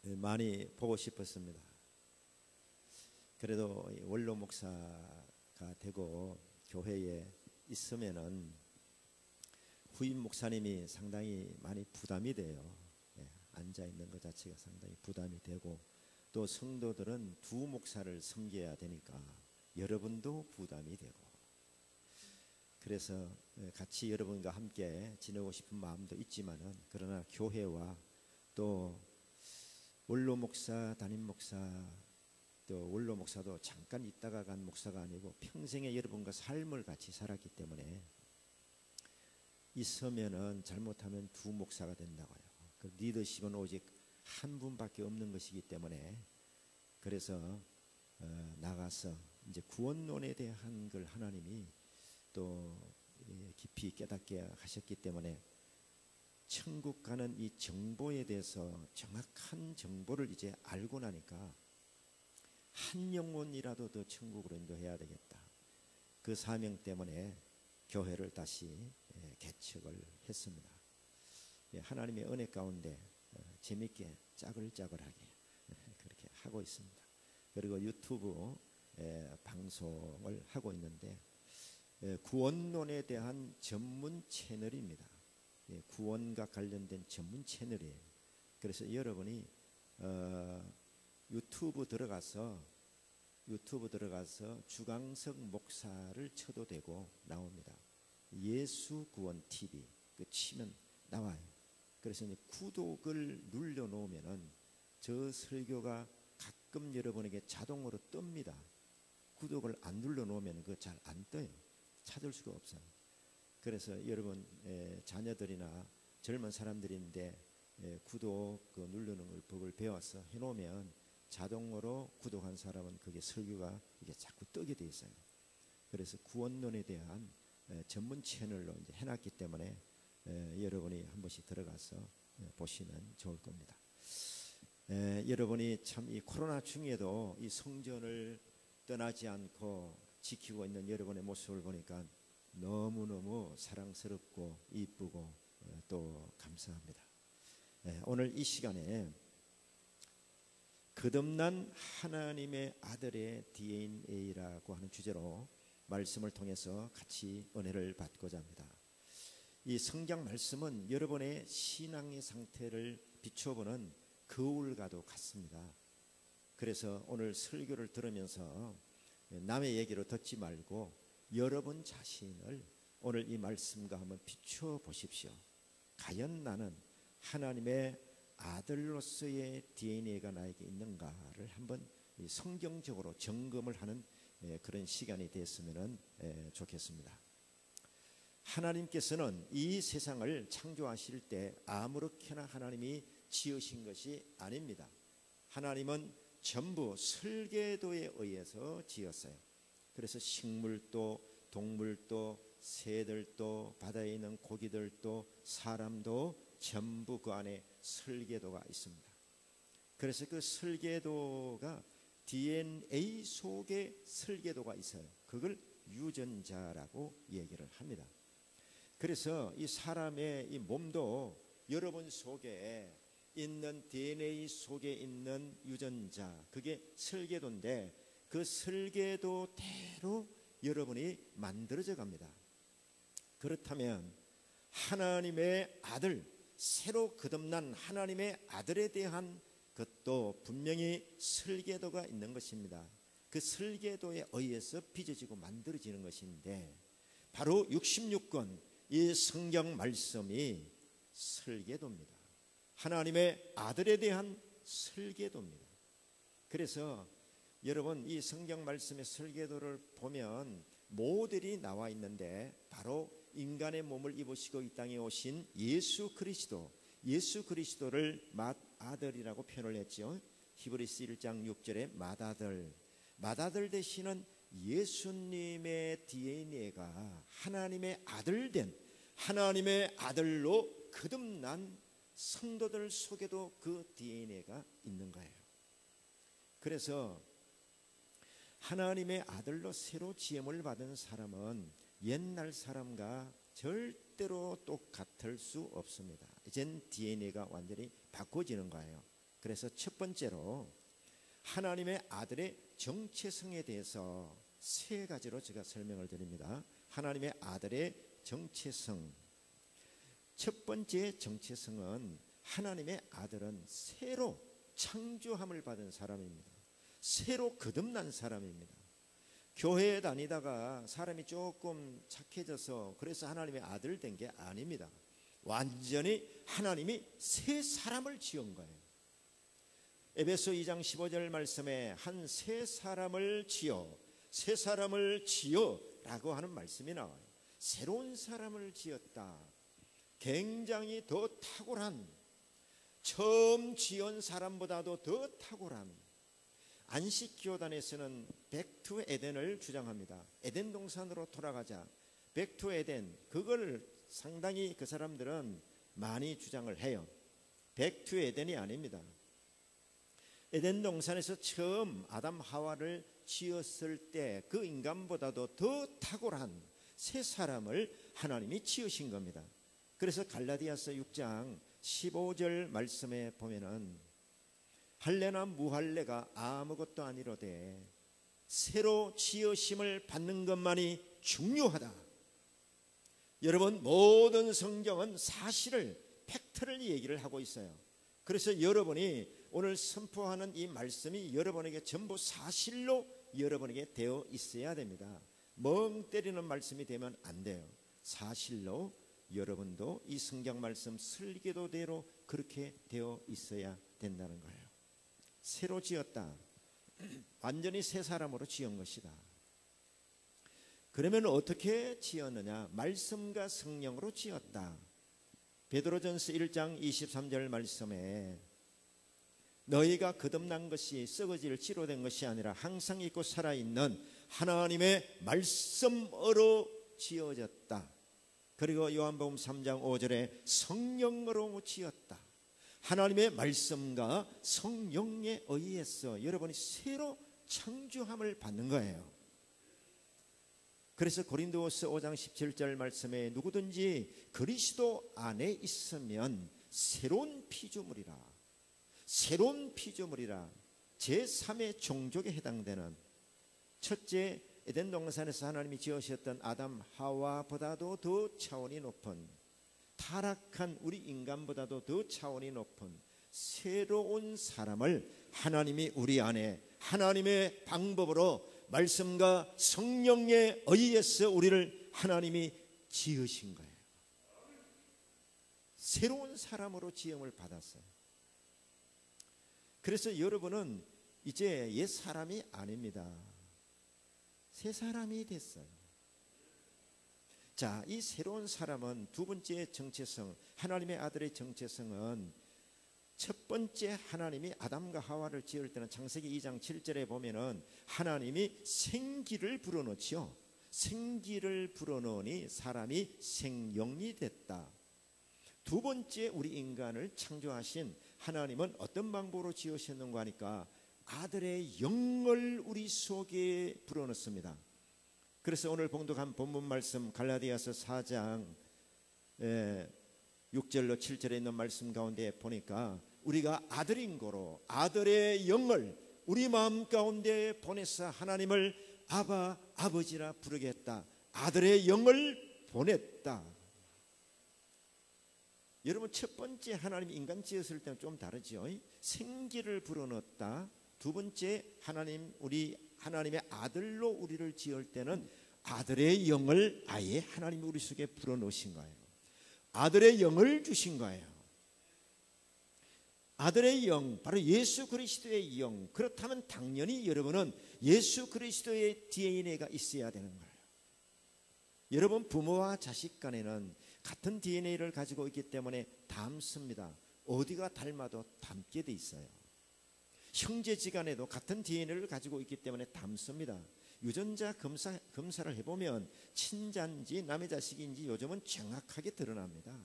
많이 보고 싶었습니다. 그래도 원로 목사가 되고 교회에 있으면은 후임 목사님이 상당히 많이 부담이 돼요. 앉아 있는 것 자체가 상당히 부담이 되고, 또 성도들은 두 목사를 섬겨야 되니까 여러분도 부담이 되고, 그래서 같이 여러분과 함께 지내고 싶은 마음도 있지만은, 그러나 교회와 또 원로 목사, 담임 목사, 또 원로 목사도 잠깐 있다가 간 목사가 아니고 평생에 여러분과 삶을 같이 살았기 때문에 있으면은 잘못하면 두 목사가 된다고요. 그 리더십은 오직 한 분밖에 없는 것이기 때문에, 그래서 나가서 이제 구원론에 대한 걸 하나님이 또 깊이 깨닫게 하셨기 때문에 천국 가는 이 정보에 대해서 정확한 정보를 이제 알고 나니까 한 영혼이라도 더 천국으로 인도해야 되겠다. 그 사명 때문에 교회를 다시 개척을 했습니다. 하나님의 은혜 가운데 재밌게 짜글짜글하게 그렇게 하고 있습니다. 그리고 유튜브 방송을 하고 있는데 구원론에 대한 전문 채널입니다. 구원과 관련된 전문 채널이에요. 그래서 여러분이 유튜브 들어가서 주강석 목사를 쳐도 되고 나옵니다. 예수 구원 TV 그 치면 나와요. 그래서 이제 구독을 눌러 놓으면은 저 설교가 가끔 여러분에게 자동으로 뜹니다. 구독을 안 눌러 놓으면 그거 잘 안 떠요. 찾을 수가 없어요. 그래서 여러분 자녀들이나 젊은 사람들인데 구독 그 누르는 걸 법을 배워서 해놓으면 자동으로 구독한 사람은 그게 설교가 이게 자꾸 뜨게 돼 있어요. 그래서 구원론에 대한 전문 채널로 이제 해놨기 때문에 여러분이 한 번씩 들어가서 보시면 좋을 겁니다. 여러분이 참 이 코로나 중에도 이 성전을 떠나지 않고 지키고 있는 여러분의 모습을 보니까 너무너무 사랑스럽고 이쁘고 또 감사합니다. 오늘 이 시간에 거듭난 하나님의 아들의 DNA라고 하는 주제로 말씀을 통해서 같이 은혜를 받고자 합니다. 이 성경 말씀은 여러분의 신앙의 상태를 비춰보는 거울과도 같습니다. 그래서 오늘 설교를 들으면서 남의 얘기로 듣지 말고 여러분 자신을 오늘 이 말씀과 한번 비춰 보십시오. 과연 나는 하나님의 아들로서의 DNA가 나에게 있는가를 한번 성경적으로 점검을 하는 그런 시간이 됐으면 좋겠습니다. 하나님께서는 이 세상을 창조하실 때 아무렇게나 하나님이 지으신 것이 아닙니다. 하나님은 전부 설계도에 의해서 지었어요. 그래서 식물도 동물도 새들도 바다에 있는 고기들도 사람도 전부 그 안에 설계도가 있습니다. 그래서 그 설계도가 DNA 속에 설계도가 있어요. 그걸 유전자라고 얘기를 합니다. 그래서 이 사람의 이 몸도 여러분 속에 있는 DNA 속에 있는 유전자, 그게 설계도인데 그 설계도대로 여러분이 만들어져 갑니다. 그렇다면 하나님의 아들, 새로 거듭난 하나님의 아들에 대한 것도 분명히 설계도가 있는 것입니다. 그 설계도에 의해서 빚어지고 만들어지는 것인데 바로 66권 이 성경 말씀이 설계도입니다. 하나님의 아들에 대한 설계도입니다. 그래서 여러분 이 성경 말씀의 설계도를 보면 모델이 나와 있는데 바로 인간의 몸을 입으시고 이 땅에 오신 예수 그리스도를 맏아들이라고 표현을 했죠. 히브리서 1장 6절에 맏아들 되시는 예수님의 DNA가 하나님의 아들 된 하나님의 아들로 거듭난 성도들 속에도 그 DNA가 있는 거예요. 그래서 하나님의 아들로 새로 지음을 받은 사람은 옛날 사람과 절대로 똑같을 수 없습니다. 이젠 DNA가 완전히 바꿔지는 거예요. 그래서 첫 번째로 하나님의 아들의 정체성에 대해서 세 가지로 제가 설명을 드립니다. 하나님의 아들의 정체성. 첫 번째 정체성은 하나님의 아들은 새로 창조함을 받은 사람입니다. 새로 거듭난 사람입니다. 교회에 다니다가 사람이 조금 착해져서 그래서 하나님의 아들 된 게 아닙니다. 완전히 하나님이 새 사람을 지은 거예요. 에베소 2장 15절 말씀에 한 새 사람을 지어, 새 사람을 지어 라고 하는 말씀이 나와요. 새로운 사람을 지었다. 굉장히 더 탁월한, 처음 지은 사람보다도 더 탁월한, 안식교단에서는 백투 에덴을 주장합니다. 에덴 동산으로 돌아가자. 백투 에덴, 그걸 상당히 그 사람들은 많이 주장을 해요. 백투 에덴이 아닙니다. 에덴 동산에서 처음 아담 하와를 지었을 때 그 인간보다도 더 탁월한 새 사람을 하나님이 지으신 겁니다. 그래서 갈라디아서 6장 15절 말씀에 보면은 할례나 무할례가 아무것도 아니로되 새로 지으심을 받는 것만이 중요하다. 여러분, 모든 성경은 사실을, 팩트를 얘기를 하고 있어요. 그래서 여러분이 오늘 선포하는 이 말씀이 여러분에게 전부 사실로 여러분에게 되어 있어야 됩니다. 멍 때리는 말씀이 되면 안 돼요. 사실로 여러분도 이 성경 말씀 설계도대로 그렇게 되어 있어야 된다는 거예요. 새로 지었다. 완전히 새 사람으로 지은 것이다. 그러면 어떻게 지었느냐? 말씀과 성령으로 지었다. 베드로전서 1장 23절 말씀에 너희가 거듭난 것이 썩어질 치료된 것이 아니라 항상 있고 살아있는 하나님의 말씀으로 지어졌다. 그리고 요한복음 3장 5절에 성령으로 지었다. 하나님의 말씀과 성령에 의해서 여러분이 새로 창조함을 받는 거예요. 그래서 고린도후서 5장 17절 말씀에 누구든지 그리스도 안에 있으면 새로운 피조물이라. 새로운 피조물이라. 제3의 종족에 해당되는, 첫째 에덴 동산에서 하나님이 지으셨던 아담 하와보다도 더 차원이 높은, 타락한 우리 인간보다도 더 차원이 높은 새로운 사람을 하나님이 우리 안에 하나님의 방법으로 말씀과 성령에 의해서 우리를 하나님이 지으신 거예요. 새로운 사람으로 지음을 받았어요. 그래서 여러분은 이제 옛 사람이 아닙니다. 새 사람이 됐어요. 자, 이 새로운 사람은 두 번째 정체성, 하나님의 아들의 정체성은 첫 번째 하나님이 아담과 하와를 지을 때는 창세기 2장 7절에 보면은 하나님이 생기를 불어넣지요. 생기를 불어넣으니 사람이 생명이 됐다. 두 번째 우리 인간을 창조하신 하나님은 어떤 방법으로 지으셨는가 하니까 아들의 영을 우리 속에 불어넣습니다. 그래서 오늘 봉독한 본문 말씀 갈라디아서 4장 6절로 7절에 있는 말씀 가운데 보니까 우리가 아들인 거로 아들의 영을 우리 마음 가운데 보내서 하나님을 아바 아버지라 부르겠다. 아들의 영을 보냈다. 여러분, 첫 번째 하나님이 인간 지었을 때는 좀 다르죠. 생기를 불어넣었다. 두 번째 하나님, 우리 하나님의 아들로 우리를 지을 때는 아들의 영을 아예 하나님이 우리 속에 불어넣으신 거예요. 아들의 영을 주신 거예요. 아들의 영, 바로 예수 그리스도의 영. 그렇다면 당연히 여러분은 예수 그리스도의 DNA가 있어야 되는 거예요. 여러분, 부모와 자식 간에는 같은 DNA를 가지고 있기 때문에 닮습니다. 어디가 닮아도 닮게 돼 있어요. 형제지간에도 같은 DNA를 가지고 있기 때문에 닮습니다. 유전자 검사를 해보면 친자인지 남의 자식인지 요즘은 정확하게 드러납니다.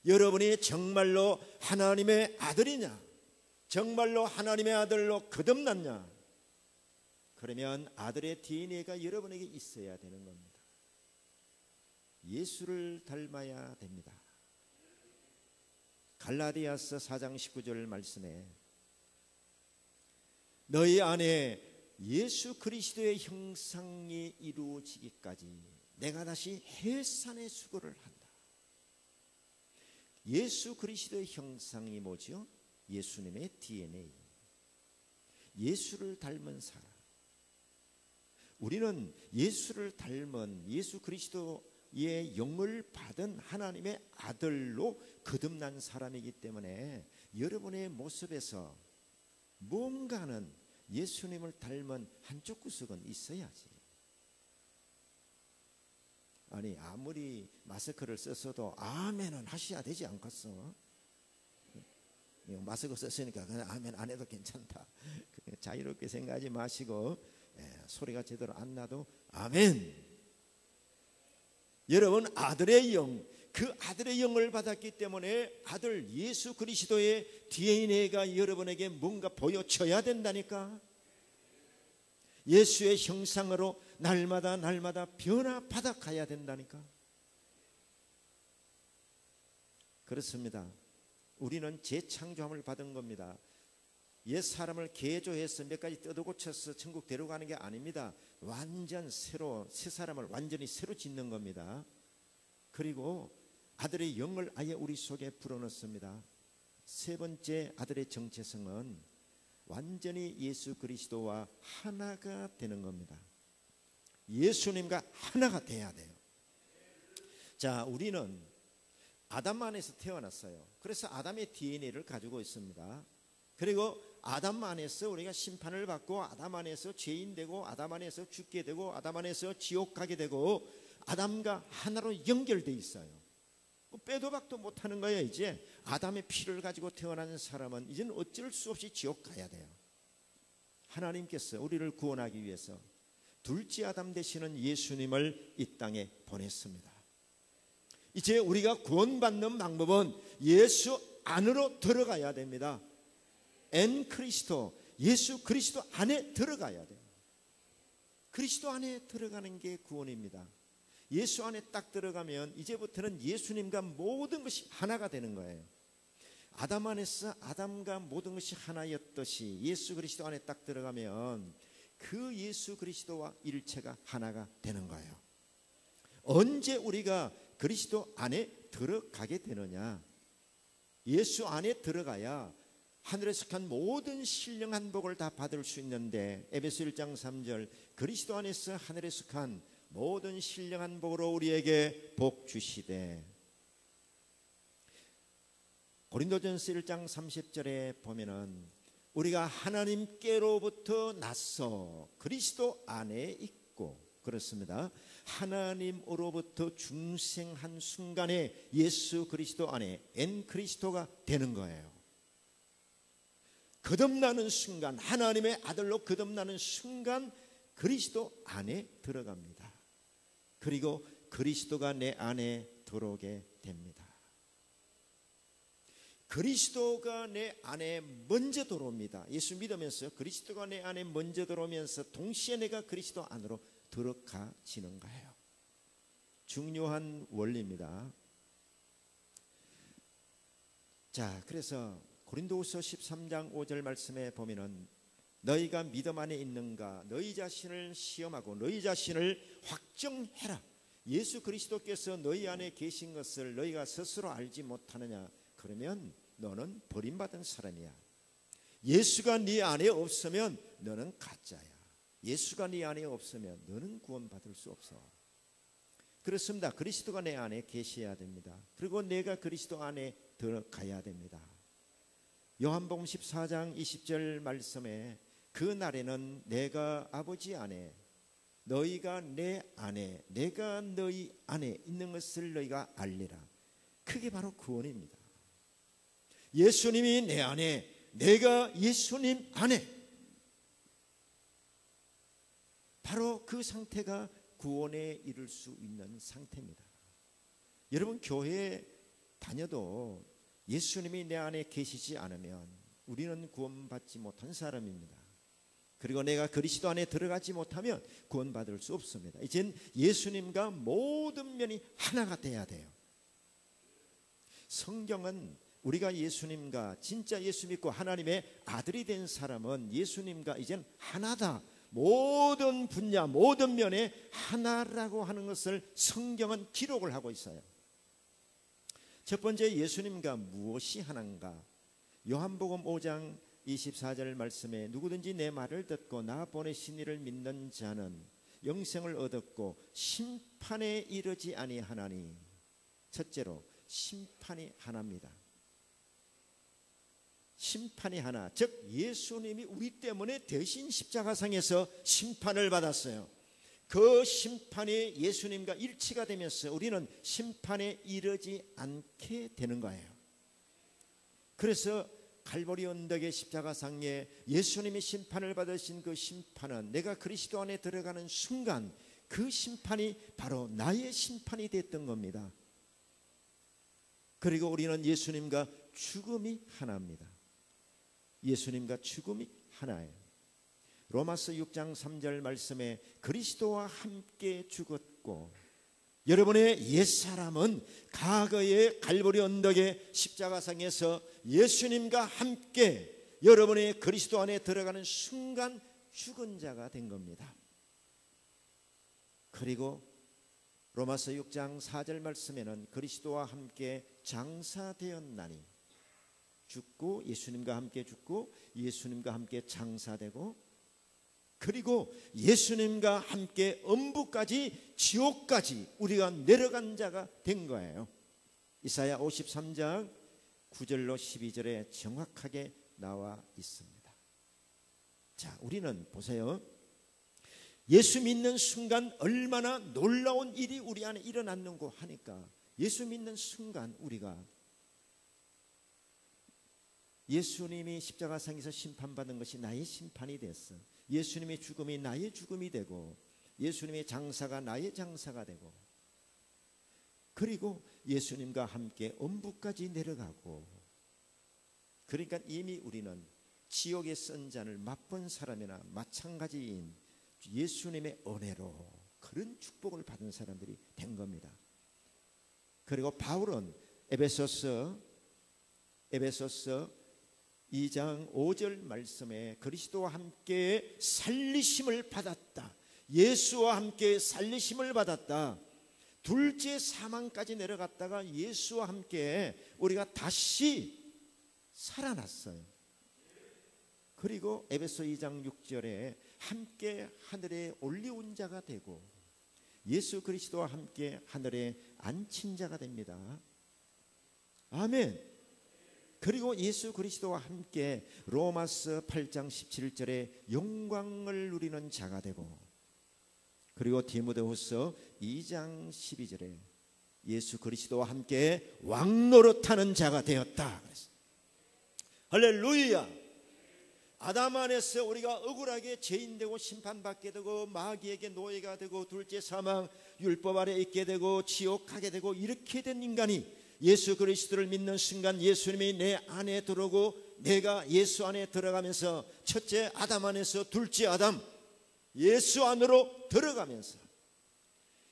여러분이 정말로 하나님의 아들이냐, 정말로 하나님의 아들로 거듭났냐, 그러면 아들의 DNA가 여러분에게 있어야 되는 겁니다. 예수를 닮아야 됩니다. 갈라디아서 4장 19절 말씀에 너희 안에 예수 그리스도의 형상이 이루어지기까지 내가 다시 해산의 수고를 한다. 예수 그리스도의 형상이 뭐죠? 예수님의 DNA, 예수를 닮은 사람. 우리는 예수를 닮은 예수 그리스도의 영을 받은 하나님의 아들로 거듭난 사람이기 때문에 여러분의 모습에서 뭔가는 예수님을 닮은 한쪽 구석은 있어야지. 아니 아무리 마스크를 썼어도 아멘은 하셔야 되지 않겠어? 마스크 썼으니까 그냥 아멘 안 해도 괜찮다. 자유롭게 생각하지 마시고 소리가 제대로 안 나도 아멘. 여러분 아들의 영, 그 아들의 영을 받았기 때문에 아들 예수 그리스도의 DNA가 여러분에게 뭔가 보여줘야 된다니까. 예수의 형상으로 날마다 변화받아 가야 된다니까. 그렇습니다. 우리는 재창조함을 받은 겁니다. 옛 사람을 개조해서 몇 가지 뜯어고쳐서 천국 데려가는 게 아닙니다. 완전 새로, 새 사람을 완전히 새로 짓는 겁니다. 그리고 아들의 영을 아예 우리 속에 불어넣습니다. 세 번째 아들의 정체성은 완전히 예수 그리스도와 하나가 되는 겁니다. 예수님과 하나가 돼야 돼요. 자, 우리는 아담 안에서 태어났어요. 그래서 아담의 DNA를 가지고 있습니다. 그리고 아담 안에서 우리가 심판을 받고 아담 안에서 죄인 되고 아담 안에서 죽게 되고 아담 안에서 지옥 가게 되고 아담과 하나로 연결되어 있어요. 빼도 박도 못하는 거예요. 이제 아담의 피를 가지고 태어난 사람은 이제는 어쩔 수 없이 지옥 가야 돼요. 하나님께서 우리를 구원하기 위해서 둘째 아담 되시는 예수님을 이 땅에 보냈습니다. 이제 우리가 구원받는 방법은 예수 안으로 들어가야 됩니다. 엔 그리스도, 예수 그리스도 안에 들어가야 돼요. 그리스도 안에 들어가는 게 구원입니다. 예수 안에 딱 들어가면 이제부터는 예수님과 모든 것이 하나가 되는 거예요. 아담 안에서 아담과 모든 것이 하나였듯이 예수 그리스도 안에 딱 들어가면 그 예수 그리스도와 일체가 하나가 되는 거예요. 언제 우리가 그리스도 안에 들어가게 되느냐? 예수 안에 들어가야 하늘에 속한 모든 신령한 복을 다 받을 수 있는데, 에베소 1장 3절 그리스도 안에서 하늘에 속한 모든 신령한 복으로 우리에게 복 주시되, 고린도전서 1장 30절에 보면은 우리가 하나님께로부터 나서 그리스도 안에 있고, 그렇습니다. 하나님으로부터 중생한 순간에 예수 그리스도 안에 엔 그리스도가 되는 거예요. 거듭나는 순간, 하나님의 아들로 거듭나는 순간 그리스도 안에 들어갑니다. 그리고 그리스도가 내 안에 들어오게 됩니다. 그리스도가 내 안에 먼저 들어옵니다. 예수 믿으면서 그리스도가 내 안에 먼저 들어오면서 동시에 내가 그리스도 안으로 들어가지는 거예요. 중요한 원리입니다. 자, 그래서 고린도후서 13장 5절 말씀에 보면은 너희가 믿음 안에 있는가 너희 자신을 시험하고 너희 자신을 확정해라. 예수 그리스도께서 너희 안에 계신 것을 너희가 스스로 알지 못하느냐? 그러면 너는 버림받은 사람이야. 예수가 네 안에 없으면 너는 가짜야. 예수가 네 안에 없으면 너는 구원받을 수 없어. 그렇습니다. 그리스도가 내 안에 계셔야 됩니다. 그리고 내가 그리스도 안에 들어가야 됩니다. 요한복음 14장 20절 말씀에 그 날에는 내가 아버지 안에 너희가 내 안에 내가 너희 안에 있는 것을 너희가 알리라. 그게 바로 구원입니다. 예수님이 내 안에 내가 예수님 안에, 바로 그 상태가 구원에 이를 수 있는 상태입니다. 여러분 교회에 다녀도 예수님이 내 안에 계시지 않으면 우리는 구원받지 못한 사람입니다. 그리고 내가 그리스도 안에 들어가지 못하면 구원받을 수 없습니다. 이젠 예수님과 모든 면이 하나가 돼야 돼요. 성경은 우리가 예수님과 진짜 예수 믿고 하나님의 아들이 된 사람은 예수님과 이젠 하나다. 모든 분야 모든 면에 하나라고 하는 것을 성경은 기록을 하고 있어요. 첫 번째, 예수님과 무엇이 하나인가? 요한복음 5장 24절 말씀에 누구든지 내 말을 듣고 나 보내신 이를 믿는 자는 영생을 얻었고 심판에 이르지 아니하나니. 첫째로 심판이 하나입니다. 심판이 하나, 즉 예수님이 우리 때문에 대신 십자가상에서 심판을 받았어요. 그 심판이 예수님과 일치가 되면서 우리는 심판에 이르지 않게 되는 거예요. 그래서 갈보리 언덕의 십자가상에 예수님이 심판을 받으신 그 심판은 내가 그리스도 안에 들어가는 순간 그 심판이 바로 나의 심판이 됐던 겁니다. 그리고 우리는 예수님과 죽음이 하나입니다. 예수님과 죽음이 하나예요. 로마서 6장 3절 말씀에 그리스도와 함께 죽었고, 여러분의 옛사람은 과거의 갈보리 언덕의 십자가상에서 예수님과 함께 여러분의 그리스도 안에 들어가는 순간 죽은 자가 된 겁니다. 그리고 로마서 6장 4절 말씀에는 그리스도와 함께 장사되었나니, 죽고 예수님과 함께 죽고 예수님과 함께 장사되고, 그리고 예수님과 함께 엄부까지 지옥까지 우리가 내려간 자가 된 거예요. 이사야 53장 9절로 12절에 정확하게 나와 있습니다. 자, 우리는 보세요. 예수 믿는 순간 얼마나 놀라운 일이 우리 안에 일어났는고 하니까, 예수 믿는 순간 우리가 예수님이 십자가상에서 심판받은 것이 나의 심판이 됐어. 예수님의 죽음이 나의 죽음이 되고, 예수님의 장사가 나의 장사가 되고, 그리고 예수님과 함께 엄부까지 내려가고, 그러니까 이미 우리는 지옥의 쓴 잔을 맛본 사람이나 마찬가지인 예수님의 은혜로 그런 축복을 받은 사람들이 된 겁니다. 그리고 바울은 에베소서 2장 5절 말씀에 그리스도와 함께 살리심을 받았다, 예수와 함께 살리심을 받았다, 둘째 사망까지 내려갔다가 예수와 함께 우리가 다시 살아났어요. 그리고 에베소 2장 6절에 함께 하늘에 올리온 자가 되고 예수 그리스도와 함께 하늘에 앉힌 자가 됩니다. 아멘. 그리고 예수 그리스도와 함께 로마서 8장 17절에 영광을 누리는 자가 되고, 그리고 디모데후서 2장 12절에 예수 그리스도와 함께 왕노릇하는 자가 되었다. 할렐루야. 아담 안에서 우리가 억울하게 죄인되고 심판받게 되고 마귀에게 노예가 되고 둘째 사망 율법 아래 있게 되고 지옥 가게 되고 이렇게 된 인간이 예수 그리스도를 믿는 순간 예수님이 내 안에 들어오고 내가 예수 안에 들어가면서 첫째 아담 안에서 둘째 아담 예수 안으로 들어가면서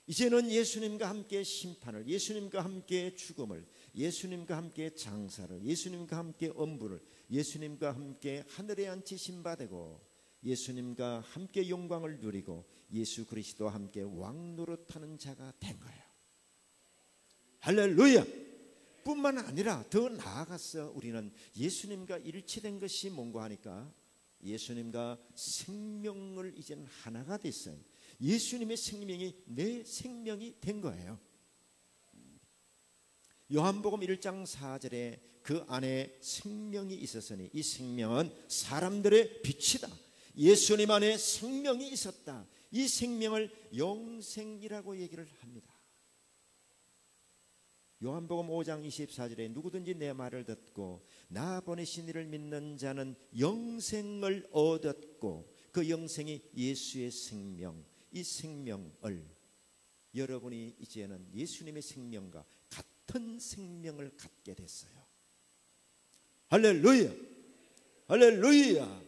이제는 예수님과 함께 심판을, 예수님과 함께 죽음을, 예수님과 함께 장사를, 예수님과 함께 엄부를, 예수님과 함께 하늘에 앉히신 바 되고 예수님과 함께 영광을 누리고 예수 그리스도와 함께 왕노릇하는 자가 된 거예요. 할렐루야. 뿐만 아니라 더 나아가서 우리는 예수님과 일치된 것이 뭔가 하니까 예수님과 생명을 이제는 하나가 됐어요. 예수님의 생명이 내 생명이 된 거예요. 요한복음 1장 4절에 그 안에 생명이 있었으니 이 생명은 사람들의 빛이다. 예수님 안에 생명이 있었다. 이 생명을 영생이라고 얘기를 합니다. 요한복음 5장 24절에 누구든지 내 말을 듣고 나 보내신 이를 믿는 자는 영생을 얻었고, 그 영생이 예수의 생명, 이 생명을 여러분이 이제는 예수님의 생명과 같은 생명을 갖게 됐어요. 할렐루야. 할렐루야.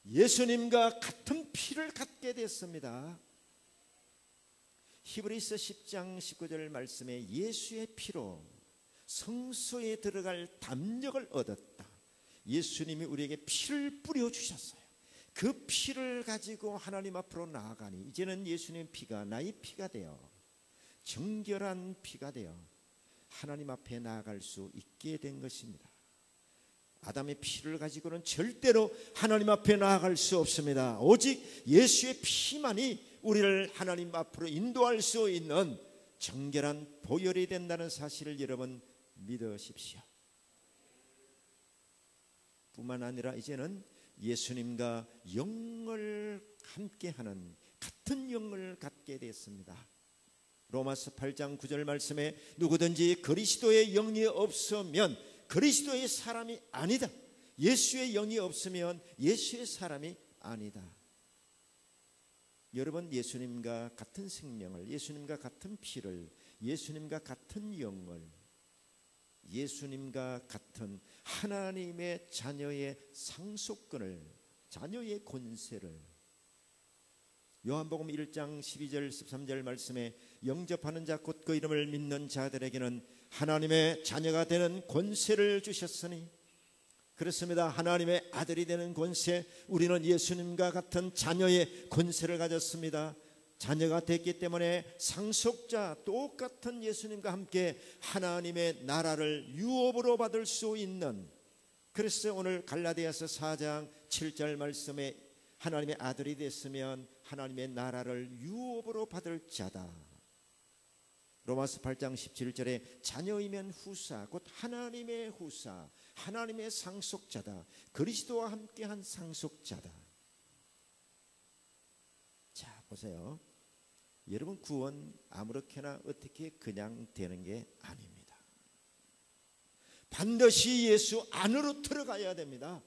예수님과 같은 피를 갖게 됐습니다. 히브리서 10장 19절 말씀에 예수의 피로 성소에 들어갈 담력을 얻었다. 예수님이 우리에게 피를 뿌려주셨어요. 그 피를 가지고 하나님 앞으로 나아가니 이제는 예수님의 피가 나의 피가 되어 정결한 피가 되어 하나님 앞에 나아갈 수 있게 된 것입니다. 아담의 피를 가지고는 절대로 하나님 앞에 나아갈 수 없습니다. 오직 예수의 피만이 우리를 하나님 앞으로 인도할 수 있는 정결한 보혈이 된다는 사실을 여러분 믿으십시오. 뿐만 아니라 이제는 예수님과 영을 함께하는 같은 영을 갖게 됐습니다. 로마서 8장 9절 말씀에 누구든지 그리스도의 영이 없으면 그리스도의 사람이 아니다. 예수의 영이 없으면 예수의 사람이 아니다. 여러분, 예수님과 같은 생명을, 예수님과 같은 피를, 예수님과 같은 영을, 예수님과 같은 하나님의 자녀의 상속권을, 자녀의 권세를 요한복음 1장 12절 13절 말씀에 영접하는 자 곧 그 이름을 믿는 자들에게는 하나님의 자녀가 되는 권세를 주셨으니, 그렇습니다. 하나님의 아들이 되는 권세, 우리는 예수님과 같은 자녀의 권세를 가졌습니다. 자녀가 됐기 때문에 상속자, 똑같은 예수님과 함께 하나님의 나라를 유업으로 받을 수 있는, 그래서 오늘 갈라디아서 4장 7절 말씀에 하나님의 아들이 됐으면 하나님의 나라를 유업으로 받을 자다. 로마서 8장 17절에 자녀이면 후사, 곧 하나님의 후사, 하나님의 상속자다. 그리스도와 함께한 상속자다. 자, 보세요. 여러분, 구원 아무렇게나 어떻게 그냥 되는 게 아닙니다. 반드시 예수 안으로 들어가야 됩니다.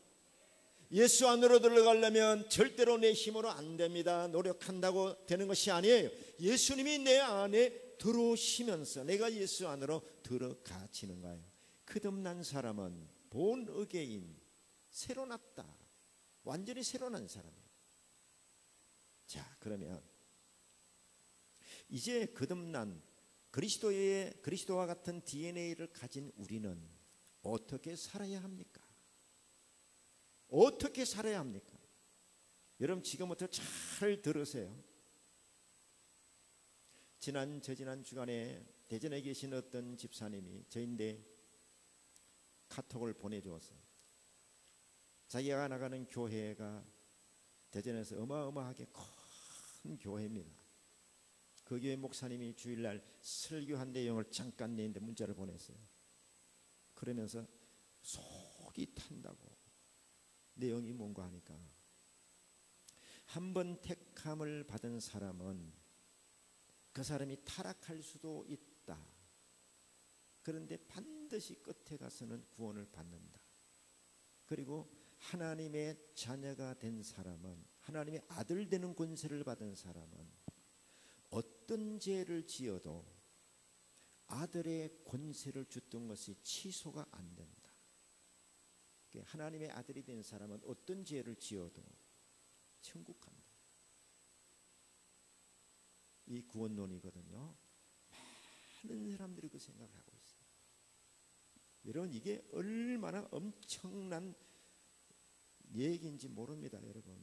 예수 안으로 들어가려면 절대로 내 힘으로 안 됩니다. 노력한다고 되는 것이 아니에요. 예수님이 내 안에 들어오시면서 내가 예수 안으로 들어가지는 거예요. 거듭난 사람은 본 어게인, 새로 났다. 완전히 새로 난 사람이에요. 자, 그러면 이제 거듭난 그리스도와 같은 DNA를 가진 우리는 어떻게 살아야 합니까? 어떻게 살아야 합니까? 여러분, 지금부터 잘 들으세요. 저지난 주간에 대전에 계신 어떤 집사님이 저인데 카톡을 보내주었어요. 자기가 나가는 교회가 대전에서 어마어마하게 큰 교회입니다. 그 교회 목사님이 주일날 설교한 내용을 잠깐 내는데 문자를 보냈어요. 그러면서 속이 탄다고. 내용이 뭔가 하니까, 한번 택함을 받은 사람은 그 사람이 타락할 수도 있다. 그런데 반드시 끝에 가서는 구원을 받는다. 그리고 하나님의 자녀가 된 사람은, 하나님의 아들 되는 권세를 받은 사람은 어떤 죄를 지어도 아들의 권세를 줬던 것이 취소가 안 된다. 하나님의 아들이 된 사람은 어떤 죄를 지어도 천국 간다. 이 구원론이거든요. 많은 사람들이 그 생각을 하고 있어요. 여러분, 이게 얼마나 엄청난 얘기인지 모릅니다, 여러분.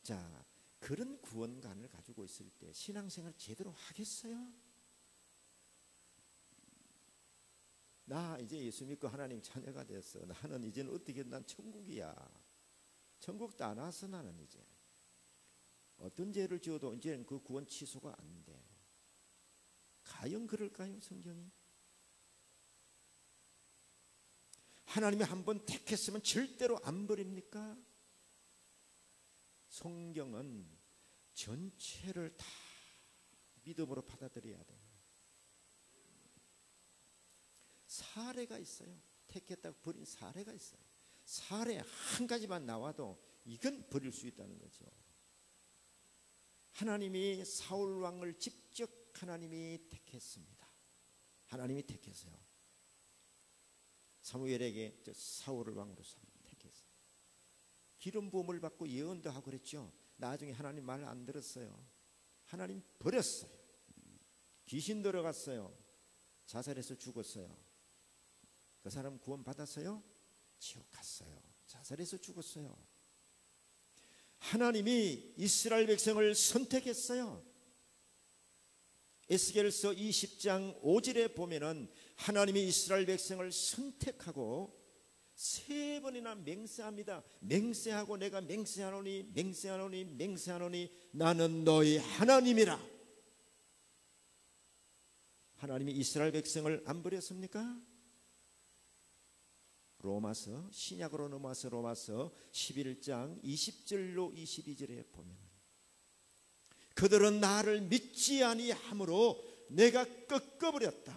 자, 그런 구원관을 가지고 있을 때 신앙생활 제대로 하겠어요? 나 이제 예수 믿고 하나님 자녀가 됐어. 나는 이제는 어떻게, 난 천국이야. 천국도 안 와서 나는 이제 어떤 죄를 지어도 이제는 그 구원 취소가 안 돼. 과연 그럴까요, 성경이? 하나님이 한번 택했으면 절대로 안 버립니까? 성경은 전체를 다 믿음으로 받아들여야 돼요. 사례가 있어요. 택했다고 버린 사례가 있어요. 사례 한 가지만 나와도 이건 버릴 수 있다는 거죠. 하나님이 사울 왕을 직접 하나님이 택했습니다. 하나님이 택했어요. 사무엘에게 사울을 왕으로 택했어요. 기름 부음을 받고 예언도 하고 그랬죠. 나중에 하나님 말 안 들었어요. 하나님 버렸어요. 귀신 들어갔어요. 자살해서 죽었어요. 그 사람 구원 받았어요? 지옥 갔어요. 자살해서 죽었어요. 하나님이 이스라엘 백성을 선택했어요. 에스겔서 20장 5절에 보면은 하나님이 이스라엘 백성을 선택하고 3번이나 맹세합니다. 맹세하고 내가 맹세하노니 맹세하노니 맹세하노니 나는 너희 하나님이라. 하나님이 이스라엘 백성을 안 버렸습니까? 로마서, 신약으로 넘어와서 로마서 11장 20절로 22절에 보면 그들은 나를 믿지 아니하므로 내가 꺾어버렸다.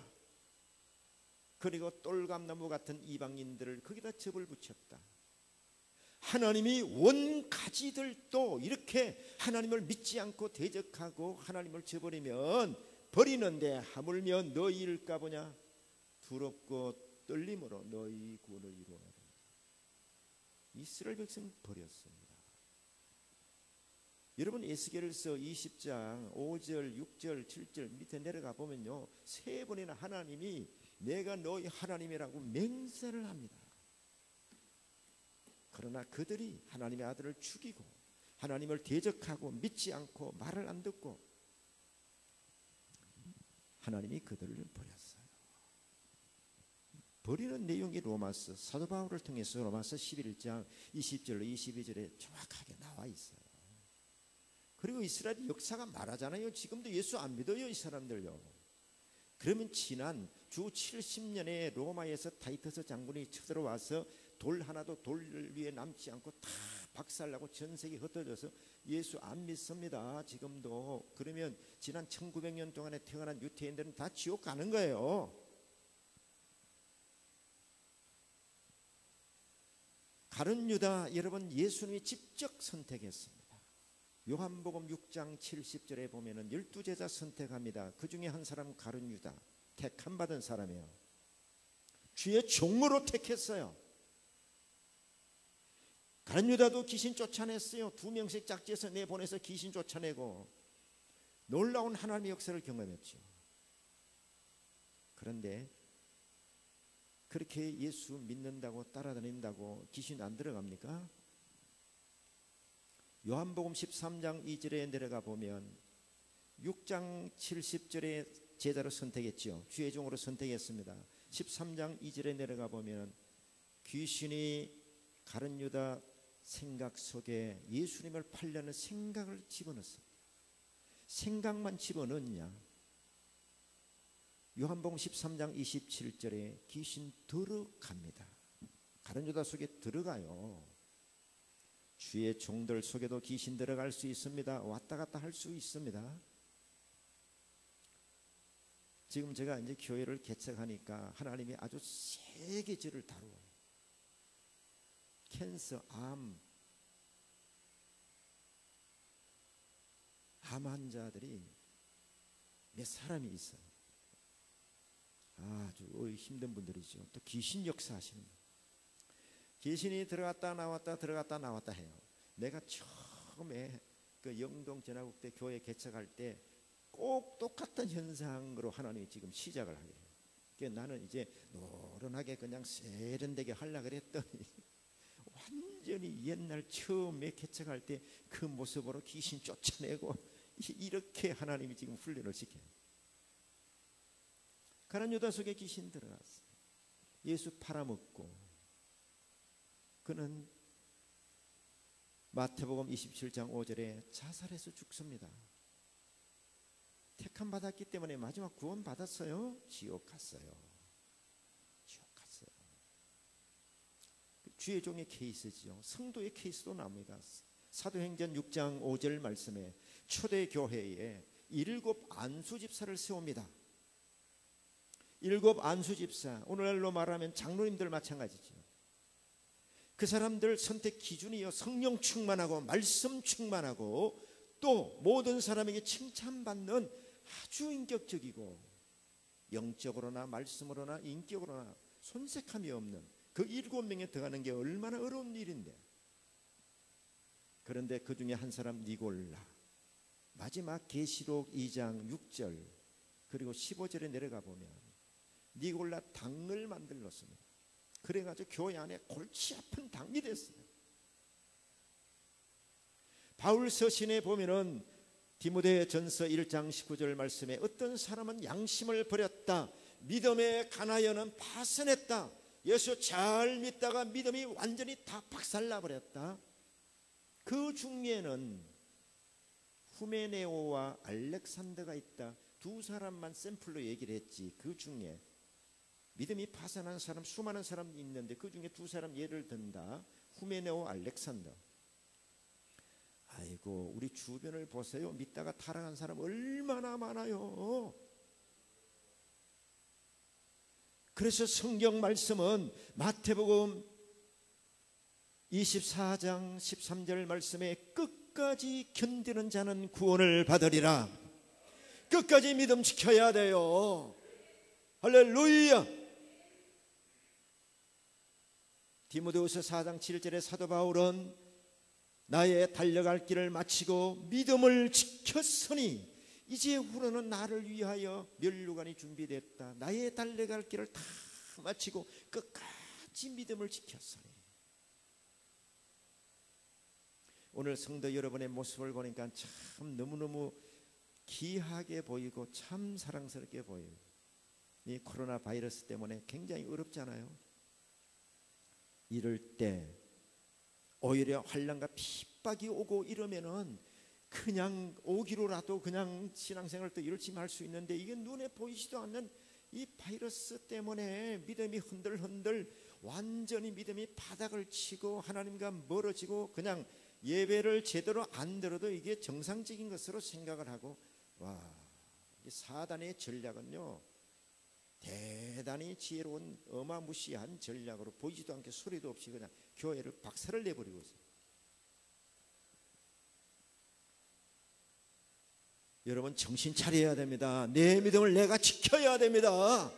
그리고 똘감나무 같은 이방인들을 거기다 접을 붙였다. 하나님이 원가지들도 이렇게 하나님을 믿지 않고 대적하고 하나님을 저버리면 버리는데 하물며 너희일까 보냐. 두렵고 떨림으로 너희 구원을 이루어라. 이스라엘 백성 버렸습니다. 여러분 에스겔서 20장 5절 6절 7절 밑에 내려가 보면요 3번이나 하나님이 내가 너희 하나님이라고 맹세를 합니다. 그러나 그들이 하나님의 아들을 죽이고 하나님을 대적하고 믿지 않고 말을 안 듣고 하나님이 그들을 버렸어요. 버리는 내용이 로마서 사도 바울을 통해서 로마서 11장 20절로 22절에 정확하게 나와 있어요. 그리고 이스라엘 역사가 말하잖아요. 지금도 예수 안 믿어요 이 사람들요. 그러면 지난 주 70년에 로마에서 타이터스 장군이 쳐들어와서 돌 하나도 돌 위에 남지 않고 다 박살나고 전 세계 흩어져서 예수 안 믿습니다 지금도. 그러면 지난 1900년 동안에 태어난 유태인들은 다 지옥 가는 거예요. 가룟 유다 여러분 예수님이 직접 선택했습니다. 요한복음 6장 70절에 보면은 12제자 선택합니다. 그 중에 한 사람 가룟 유다 택함 받은 사람이에요. 주의 종으로 택했어요. 가룟 유다도 귀신 쫓아냈어요. 2명씩 짝지어서 내보내서 귀신 쫓아내고 놀라운 하나님의 역사를 경험했죠. 그런데 그렇게 예수 믿는다고 따라다닌다고 귀신 안 들어갑니까? 요한복음 13장 2절에 내려가 보면 6장 70절에 제자로 선택했죠. 주의 종으로 선택했습니다. 13장 2절에 내려가 보면 귀신이 가룟 유다 생각 속에 예수님을 팔려는 생각을 집어넣습니다. 생각만 집어넣냐? 요한복음 13장 27절에 귀신 들어갑니다. 가룟 유다 속에 들어가요. 주의 종들 속에도 귀신 들어갈 수 있습니다. 왔다 갔다 할 수 있습니다. 지금 제가 이제 교회를 개척하니까 하나님이 아주 세게 죄를 다루어요. 캔서, 암 환자들이 몇 사람이 있어요. 아주 힘든 분들이죠. 또 귀신 역사하시는 분. 귀신이 들어갔다 나왔다 들어갔다 나왔다 해요. 내가 처음에 그 영동 전화국대 교회 개척할 때 꼭 똑같은 현상으로 하나님이 지금 시작을 하게 해요. 그러니까 나는 이제 노련하게 그냥 세련되게 하려고 그랬더니 완전히 옛날 처음에 개척할 때 그 모습으로 귀신 쫓아내고 이렇게 하나님이 지금 훈련을 시켜요. 가룟 유다 속에 귀신 들어갔어요. 예수 팔아먹고 그는 마태복음 27장 5절에 자살해서 죽습니다. 택함 받았기 때문에 마지막 구원 받았어요. 지옥 갔어요. 지옥 갔어요. 주의 종의 케이스죠. 성도의 케이스도 나옵니다. 사도행전 6장 5절 말씀에 초대교회에 7 안수집사를 세웁니다. 7 안수집사, 오늘날로 말하면 장로님들 마찬가지죠. 그 사람들 선택 기준이요 성령 충만하고 말씀 충만하고 또 모든 사람에게 칭찬받는 아주 인격적이고 영적으로나 말씀으로나 인격으로나 손색함이 없는 그 7명에 들어가는 게 얼마나 어려운 일인데. 그런데 그 중에 한 사람 니골라, 마지막 계시록 2장 6절 그리고 15절에 내려가 보면 니골라 당을 만들었습니다. 그래가지고 교회 안에 골치 아픈 당이 됐어요. 바울 서신에 보면은 디모데전서 1장 19절 말씀에 어떤 사람은 양심을 버렸다, 믿음에 관하여는 파선했다, 예수 잘 믿다가 믿음이 완전히 다 박살나 버렸다. 그 중에는 후메네오와 알렉산더가 있다. 두 사람만 샘플로 얘기를 했지. 그 중에 믿음이 파산한 사람 수많은 사람이 있는데 그 중에 두 사람 예를 든다. 후메네오, 알렉산더. 아이고, 우리 주변을 보세요. 믿다가 타락한 사람 얼마나 많아요. 그래서 성경 말씀은 마태복음 24장 13절 말씀에 끝까지 견디는 자는 구원을 받으리라. 끝까지 믿음 지켜야 돼요. 할렐루야. 디모데후서 4장 7절에 사도 바울은 나의 달려갈 길을 마치고 믿음을 지켰으니 이제후로는 나를 위하여 면류관이 준비됐다. 나의 달려갈 길을 다 마치고 끝까지 믿음을 지켰으니. 오늘 성도 여러분의 모습을 보니까 참 너무너무 귀하게 보이고 참 사랑스럽게 보여요. 이 코로나 바이러스 때문에 굉장히 어렵잖아요. 이럴 때 오히려 환난과 핍박이 오고 이러면은 그냥 오기로라도 그냥 신앙생활을 또 열심히 할 수 있는데 이게 눈에 보이지도 않는 이 바이러스 때문에 믿음이 흔들흔들 완전히 믿음이 바닥을 치고 하나님과 멀어지고 그냥 예배를 제대로 안 들어도 이게 정상적인 것으로 생각을 하고, 와, 이 사단의 전략은요 대단히 지혜로운 어마무시한 전략으로 보이지도 않게 소리도 없이 그냥 교회를 박살을 내버리고 있어요. 여러분 정신 차려야 됩니다. 내 믿음을 내가 지켜야 됩니다.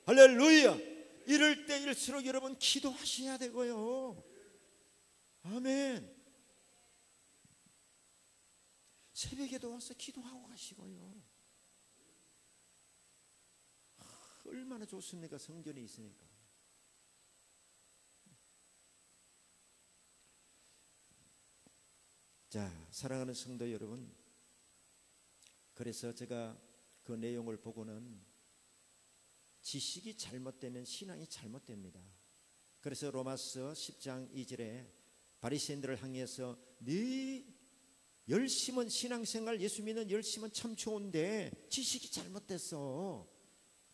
할렐루야. 이럴 때일수록 여러분 기도하셔야 되고요. 아멘. 새벽에도 와서 기도하고 가시고요. 얼마나 좋습니까? 성전이 있으니까. 자, 사랑하는 성도 여러분, 그래서 제가 그 내용을 보고는 지식이 잘못되면 신앙이 잘못됩니다. 그래서 로마서 10장 2절에 바리새인들을 향해서 네 열심은 신앙생활 예수 믿는 열심은 참 좋은데 지식이 잘못됐어.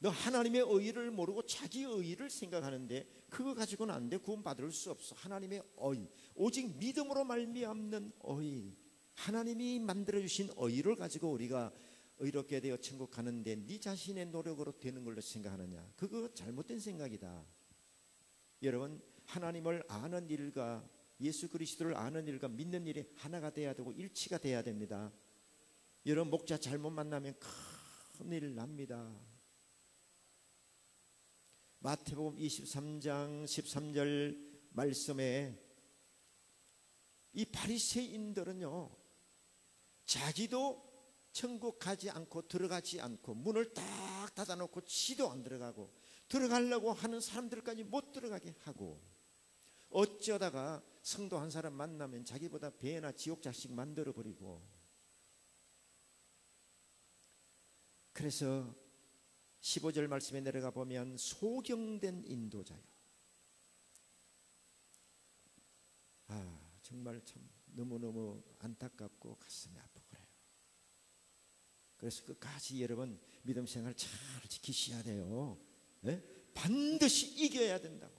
너 하나님의 의의를 모르고 자기 의의를 생각하는데 그거 가지고는 안 돼. 구원받을 수 없어. 하나님의 의의, 오직 믿음으로 말미암는 의의, 하나님이 만들어주신 의의를 가지고 우리가 의롭게 되어 천국 가는데 네 자신의 노력으로 되는 걸로 생각하느냐. 그거 잘못된 생각이다. 여러분, 하나님을 아는 일과 예수 그리스도를 아는 일과 믿는 일이 하나가 돼야 되고 일치가 돼야 됩니다. 여러분, 목자 잘못 만나면 큰일 납니다. 마태복음 23장 13절 말씀에 이 바리새인들은요 자기도 천국 가지 않고 들어가지 않고 문을 딱 닫아놓고 지도 안 들어가고 들어가려고 하는 사람들까지 못 들어가게 하고 어쩌다가 성도 한 사람 만나면 자기보다 배나 지옥 자식 만들어버리고, 그래서 15절 말씀에 내려가 보면 소경된 인도자요. 정말 참 너무너무 안타깝고 가슴이 아프고 그래요. 그래서 끝까지 여러분 믿음 생활 잘 지키셔야 돼요. 네? 반드시 이겨야 된다고.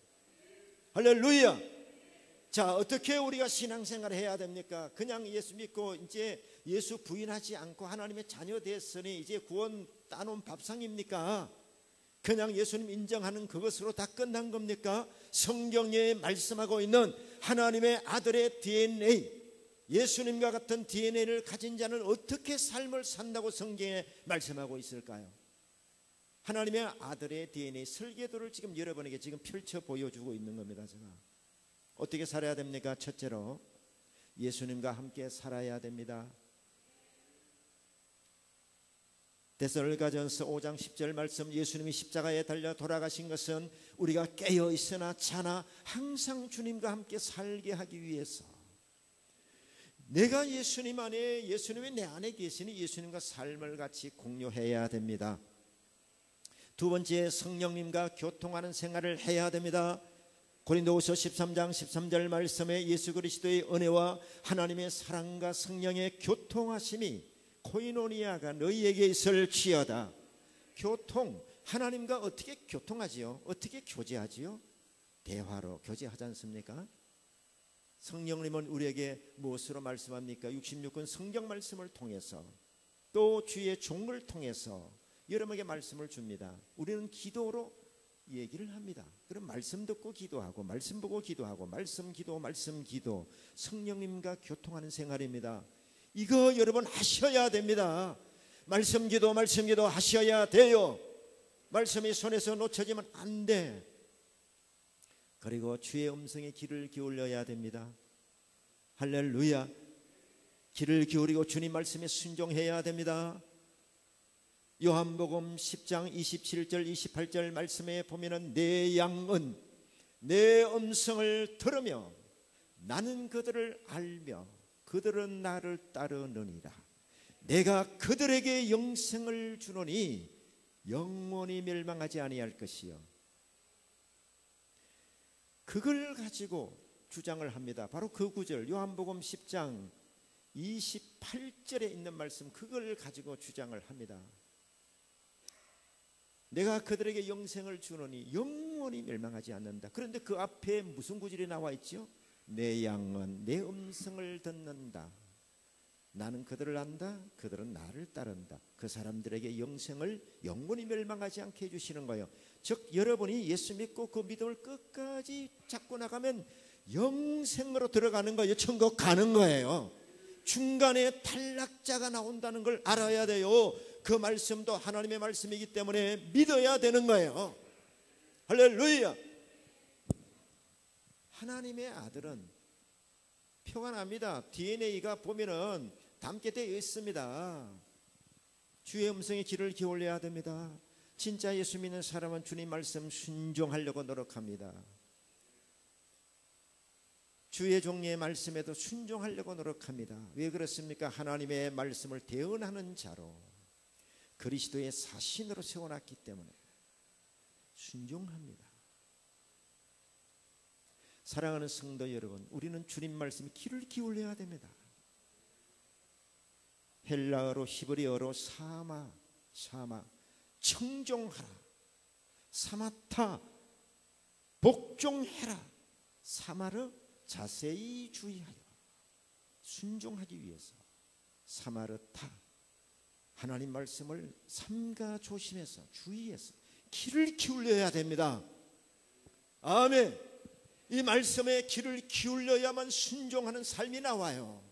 할렐루야. 자, 어떻게 우리가 신앙생활을 해야 됩니까? 그냥 예수 믿고 이제 예수 부인하지 않고 하나님의 자녀 됐으니 이제 구원 따놓은 밥상입니까? 그냥 예수님 인정하는 그것으로 다 끝난 겁니까? 성경에 말씀하고 있는 하나님의 아들의 DNA, 예수님과 같은 DNA를 가진 자는 어떻게 삶을 산다고 성경에 말씀하고 있을까요? 하나님의 아들의 DNA 설계도를 지금 여러분에게 지금 펼쳐 보여주고 있는 겁니다. 제가 어떻게 살아야 됩니까? 첫째로 예수님과 함께 살아야 됩니다. 데살로니가전서 5장 10절 말씀, 예수님이 십자가에 달려 돌아가신 것은 우리가 깨어 있으나 자나 항상 주님과 함께 살게 하기 위해서, 내가 예수님 안에, 예수님이 내 안에 계시니 예수님과 삶을 같이 공유해야 됩니다. 두 번째, 성령님과 교통하는 생활을 해야 됩니다. 고린도후서 13장 13절 말씀에 예수 그리스도의 은혜와 하나님의 사랑과 성령의 교통하심이 코이노니아가 너희에게 있을지어다. 교통, 하나님과 어떻게 교통하지요? 어떻게 교제하지요? 대화로 교제하지 않습니까? 성령님은 우리에게 무엇으로 말씀합니까? 66권 성경 말씀을 통해서, 또 주의 종을 통해서 여러분에게 말씀을 줍니다. 우리는 기도로 얘기를 합니다. 그럼 말씀 듣고 기도하고, 말씀 보고 기도하고, 말씀 기도, 말씀 기도, 성령님과 교통하는 생활입니다. 이거 여러분 하셔야 됩니다. 말씀 기도 하셔야 돼요. 말씀이 손에서 놓쳐지면 안 돼. 그리고 주의 음성에 귀를 기울여야 됩니다. 할렐루야. 귀를 기울이고 주님 말씀에 순종해야 됩니다. 요한복음 10장 27절 28절 말씀에 보면은 내 양은 내 음성을 들으며 나는 그들을 알며 그들은 나를 따르느니라. 내가 그들에게 영생을 주노니 영원히 멸망하지 아니할 것이요. 그걸 가지고 주장을 합니다. 바로 그 구절, 요한복음 10장 28절에 있는 말씀, 그걸 가지고 주장을 합니다. 내가 그들에게 영생을 주노니 영원히 멸망하지 않는다. 그런데 그 앞에 무슨 구절이 나와 있죠? 내 양은 내 음성을 듣는다. 나는 그들을 안다. 그들은 나를 따른다. 그 사람들에게 영생을 영원히 멸망하지 않게 해주시는 거예요. 즉 여러분이 예수 믿고 그 믿음을 끝까지 잡고 나가면 영생으로 들어가는 거예요. 천국 가는 거예요. 중간에 탈락자가 나온다는 걸 알아야 돼요. 그 말씀도 하나님의 말씀이기 때문에 믿어야 되는 거예요. 할렐루야. 하나님의 아들은 표가 납니다. DNA가 보면은 담게 되어 있습니다. 주의 음성에 귀를 기울여야 됩니다. 진짜 예수 믿는 사람은 주님 말씀 순종하려고 노력합니다. 주의 종의 말씀에도 순종하려고 노력합니다. 왜 그렇습니까? 하나님의 말씀을 대언하는 자로 그리스도의 사신으로 세워놨기 때문에 순종합니다. 사랑하는 성도 여러분, 우리는 주님 말씀에 귀를 기울여야 됩니다. 헬라어로 히브리어로 사마, 청종하라, 사마타, 복종해라, 사마르, 자세히 주의하여 순종하기 위해서, 사마르타, 하나님 말씀을 삼가 조심해서 주의해서 귀를 기울여야 됩니다. 아멘. 이 말씀에 귀를 기울여야만 순종하는 삶이 나와요.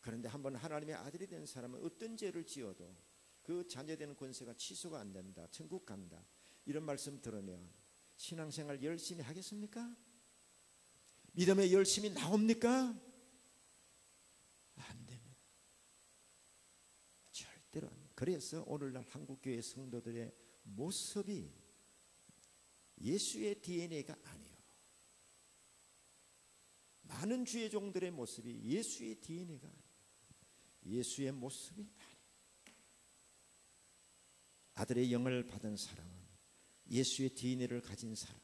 그런데 한번 하나님의 아들이 된 사람은 어떤 죄를 지어도 그 자녀되는 권세가 취소가 안 된다, 천국 간다, 이런 말씀 들으면 신앙생활 열심히 하겠습니까? 믿음에 열심히 나옵니까? 안 됩니다. 절대로 안 됩니다. 그래서 오늘날 한국교회 성도들의 모습이 예수의 DNA가 아니에요. 많은 주의 종들의 모습이 예수의 DNA가 아니에요. 예수의 모습이 아니에요. 아들의 영을 받은 사람은, 예수의 DNA를 가진 사람,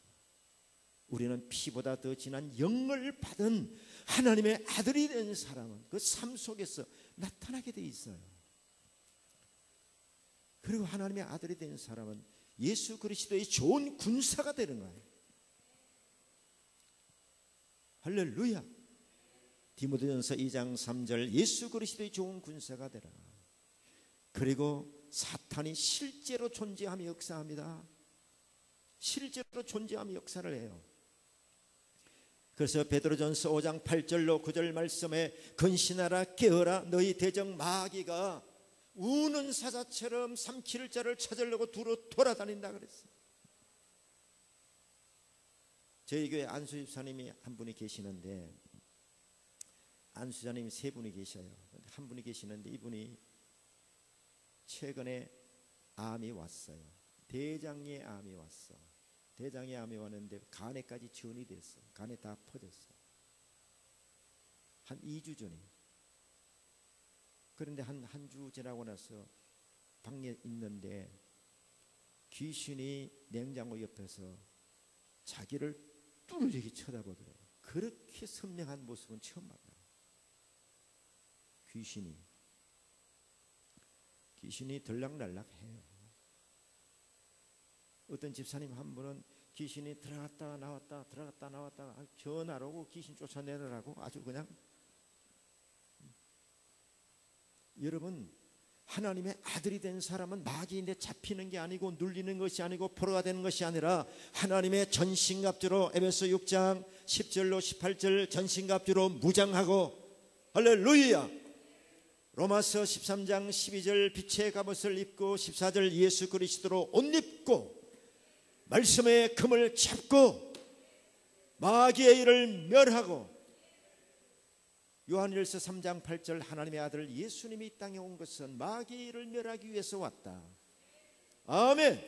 우리는 피보다 더 진한 영을 받은 하나님의 아들이 된 사람은 그 삶 속에서 나타나게 돼 있어요. 그리고 하나님의 아들이 된 사람은 예수 그리스도의 좋은 군사가 되는 거예요. 할렐루야. 디모데전서 2장 3절, 예수 그리스도의 좋은 군사가 되라. 그리고 사탄이 실제로 존재하며 역사합니다. 실제로 존재하며 역사를 해요. 그래서 베드로전서 5장 8절로 9절 말씀에 근신하라, 깨어라, 너희 대적 마귀가 우는 사자처럼 삼킬 자를 찾으려고 두루 돌아다닌다 그랬어요. 저희 교회 안수 집사님이 한 분이 계시는데, 안수자님이 세 분이 계셔요. 한 분이 계시는데 이분이 최근에 암이 왔어요. 대장에 암이 왔어. 대장에 암이 왔는데 간에까지 전이 됐어. 간에 다 퍼졌어. 한 2주 전에. 그런데 한 주 지나고 나서 방에 있는데 귀신이 냉장고 옆에서 자기를 뚫리게 쳐다보더래요. 그렇게 선명한 모습은 처음 봤다. 귀신이 들락날락해요. 어떤 집사님 한 분은 귀신이 들어갔다 나왔다 들어갔다 나왔다 전화로 귀신 쫓아내느라고 아주 그냥. 여러분, 하나님의 아들이 된 사람은 마귀인데 잡히는 게 아니고 눌리는 것이 아니고 포로가 되는 것이 아니라 하나님의 전신갑주로 에베소 6장 10절로 18절 전신갑주로 무장하고, 할렐루야. 로마서 13장 12절 빛의 갑옷을 입고 14절 예수 그리스도로 옷 입고 말씀의 금을 잡고 마귀의 일을 멸하고, 요한일서 3장 8절 하나님의 아들 예수님이 이 땅에 온 것은 마귀의 일을 멸하기 위해서 왔다. 아멘.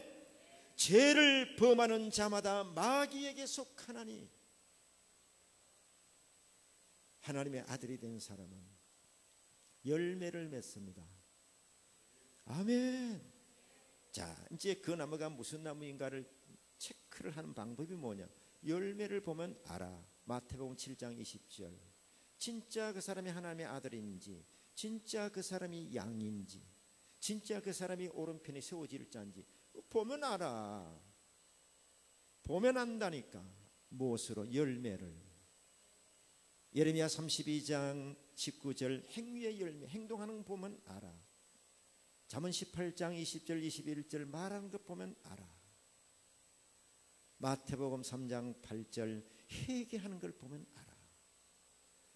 죄를 범하는 자마다 마귀에게 속하나니 하나님의 아들이 된 사람은 열매를 맺습니다. 아멘. 자, 이제 그 나무가 무슨 나무인가를 체크를 하는 방법이 뭐냐? 열매를 보면 알아. 마태복음 7장 20절. 진짜 그 사람이 하나님의 아들인지, 진짜 그 사람이 양인지, 진짜 그 사람이 오른편에 세워질 자인지 보면 알아. 보면 안다니까. 무엇으로? 열매를. 예레미야 32장 19절 행위의 열매, 행동하는 거 보면 알아. 잠언 18장 20절 21절 말하는 것 보면 알아. 마태복음 3장 8절 회개하는 걸 보면 알아.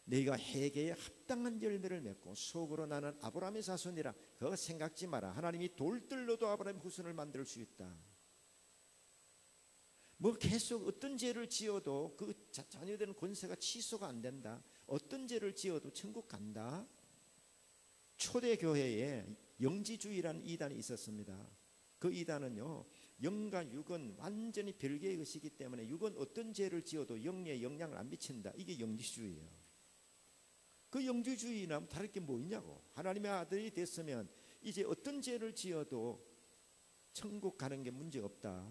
너희가 회개에 합당한 열매를 맺고 속으로 나는 아브라함의 자손이라 그거 생각지 마라. 하나님이 돌들로도 아브라함의 후손을 만들 수 있다. 뭐 계속 어떤 죄를 지어도 그 자녀되는 권세가 취소가 안 된다. 어떤 죄를 지어도 천국 간다. 초대교회에 영지주의라는 이단이 있었습니다. 그 이단은요, 영과 육은 완전히 별개의 것이기 때문에 육은 어떤 죄를 지어도 영에 영향을 안 미친다. 이게 영지주의예요. 그 영지주의나 다를 게 뭐 있냐고. 하나님의 아들이 됐으면 이제 어떤 죄를 지어도 천국 가는 게 문제 없다.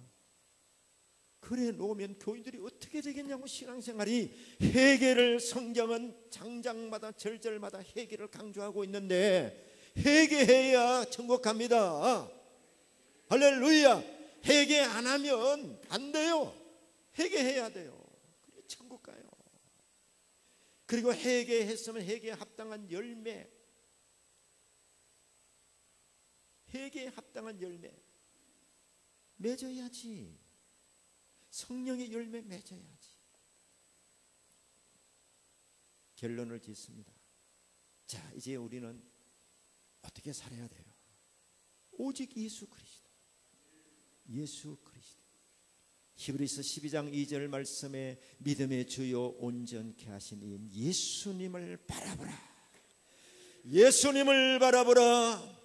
그래 놓으면 교인들이 어떻게 되겠냐고. 신앙생활이 회개를 성경은 장장마다 절절마다 회개를 강조하고 있는데 회개해야 천국 갑니다. 할렐루야. 회개 안 하면 안 돼요. 회개해야 돼요. 그래 천국 가요. 그리고 회개했으면 회개에 합당한 열매, 회개에 합당한 열매 맺어야지. 성령의 열매 맺어야지. 결론을 짓습니다. 자, 이제 우리는 어떻게 살아야 돼요? 오직 예수 그리스도. 예수 그리스도. 히브리서 12장 2절 말씀에 믿음의 주요 온전케 하신 이 예수님을 바라보라. 예수님을 바라보라.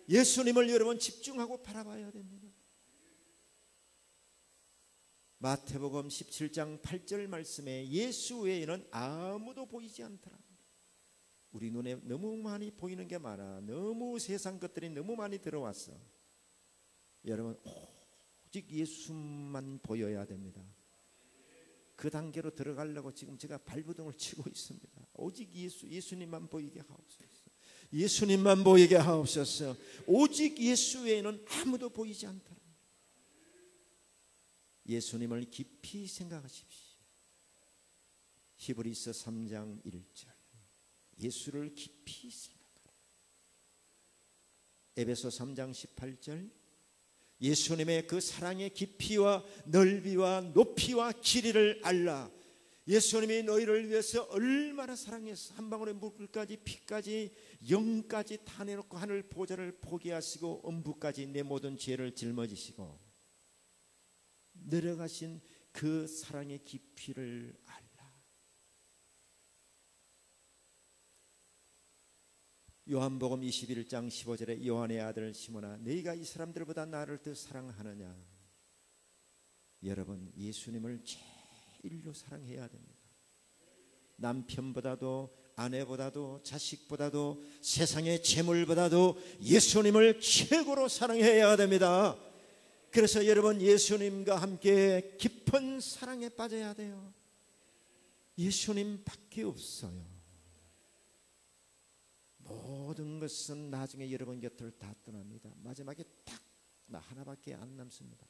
예수님을 여러분 집중하고 바라봐야 됩니다. 마태복음 17장 8절 말씀에 예수 외에는 아무도 보이지 않더라. 우리 눈에 너무 많이 보이는 게 많아. 너무 세상 것들이 너무 많이 들어왔어. 여러분 오직 예수만 보여야 됩니다. 그 단계로 들어가려고 지금 제가 발버둥을 치고 있습니다. 오직 예수님만 보이게 하옵소서. 예수님만 보이게 하옵소서. 오직 예수 외에는 아무도 보이지 않더라. 예수님을 깊이 생각하십시오. 히브리서 3장 1절 예수를 깊이 생각하라. 에베소 3장 18절 예수님의 그 사랑의 깊이와 넓이와 높이와 길이를 알라. 예수님이 너희를 위해서 얼마나 사랑해서 한 방울의 물까지 피까지 영까지 다 내놓고 하늘 보좌를 포기하시고 음부까지 내 모든 죄를 짊어지시고 내려가신 그 사랑의 깊이를 알라. 요한복음 21장 15절에 요한의 아들 시몬아 너희가 이 사람들보다 나를 더 사랑하느냐. 여러분 예수님을 제일로 사랑해야 됩니다. 남편보다도 아내보다도 자식보다도 세상의 재물보다도 예수님을 최고로 사랑해야 됩니다. 그래서 여러분 예수님과 함께 깊은 사랑에 빠져야 돼요. 예수님밖에 없어요. 모든 것은 나중에 여러분 곁을 다 떠납니다. 마지막에 딱 나 하나밖에 안 남습니다.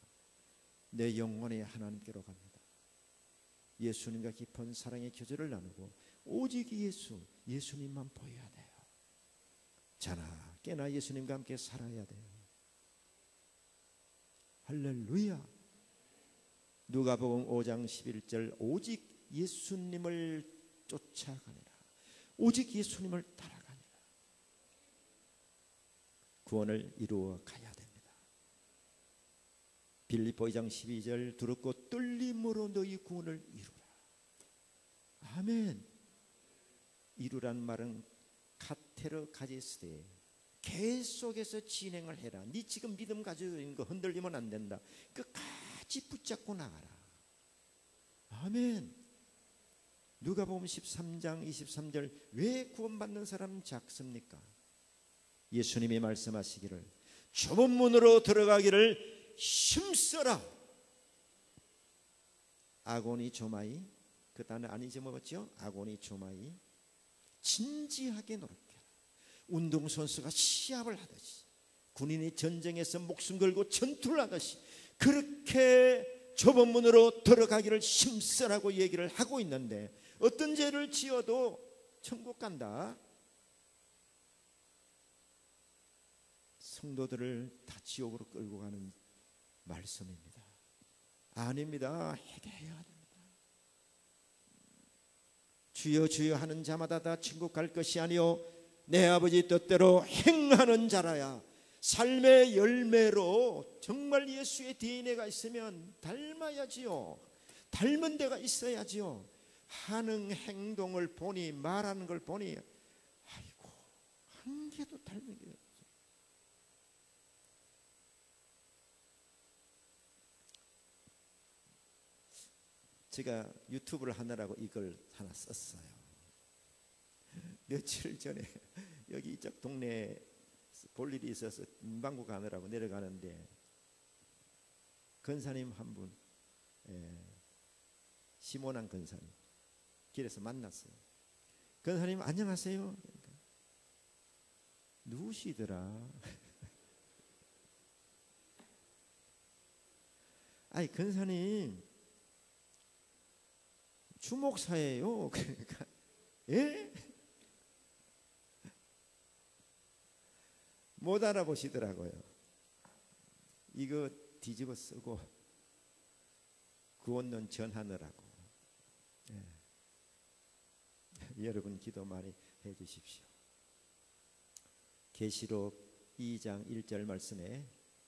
내 영혼이 하나님께로 갑니다. 예수님과 깊은 사랑의 교제를 나누고 오직 예수님만 보여야 돼요. 자나 깨나 예수님과 함께 살아야 돼요. 할렐루야. 누가복음 5장 11절 오직 예수님을 쫓아가니라. 오직 예수님을 따라가니라. 구원을 이루어 가야 됩니다. 빌립보 2장 12절 두렵고 떨림으로 너희 구원을 이루라. 아멘. 이루란 말은 카테르 가제스데 계속해서 진행을 해라. 네 지금 믿음 가지고 있는 거 흔들리면 안 된다. 끝까지 붙잡고 나가라. 아멘. 누가복음 13장 23절 왜 구원받는 사람은 작습니까? 예수님이 말씀하시기를 좁은 문으로 들어가기를 힘써라. 아고니 조마이 그 단어 안 잊어먹었죠? 아고니 조마이 진지하게 노력해라. 운동선수가 시합을 하듯이 군인이 전쟁에서 목숨 걸고 전투를 하듯이 그렇게 좁은 문으로 들어가기를 힘쓰라고 얘기를 하고 있는데 어떤 죄를 지어도 천국 간다. 성도들을 다 지옥으로 끌고 가는 말씀입니다. 아닙니다. 회개해야 됩니다. 주여 주여 하는 자마다 다 천국 갈 것이 아니요 내 아버지 뜻대로 행하는 자라야. 삶의 열매로 정말 예수의 DNA가 있으면 닮아야지요. 닮은 데가 있어야지요. 하는 행동을 보니 말하는 걸 보니 아이고 한 개도 닮은 게 없어요. 제가 유튜브를 하느라고 이걸 하나 썼어요. 며칠 전에 여기 이쪽 동네에 볼 일이 있어서 문방구 가느라고 내려가는데 권사님 한 분, 시몬한 권사님 길에서 만났어요. 권사님 안녕하세요. 그러니까, 누구시더라? 아니 권사님 주목사예요. 그러니까 예? 못 알아보시더라고요. 이거 뒤집어 쓰고 구원론 전하느라고. 예. 여러분 기도 많이 해 주십시오. 계시록 2장 1절 말씀에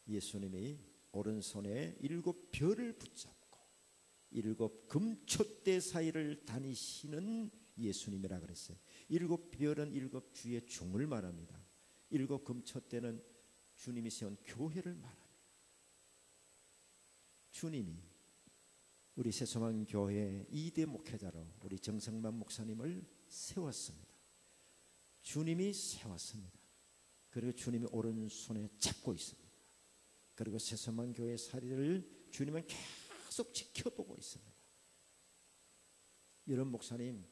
예수님이 오른손에 7별을 붙잡고 7 금촛대 사이를 다니시는 예수님이라 그랬어요. 7별은 7주의 중을 말합니다. 7 금촛대는 주님이 세운 교회를 말합니다. 주님이 우리 새소망 교회 2대 목회자로 우리 정성만 목사님을 세웠습니다. 주님이 세웠습니다. 그리고 주님이 오른손에 잡고 있습니다. 그리고 새소망 교회 사리를 주님은 계속 지켜보고 있습니다. 이런 목사님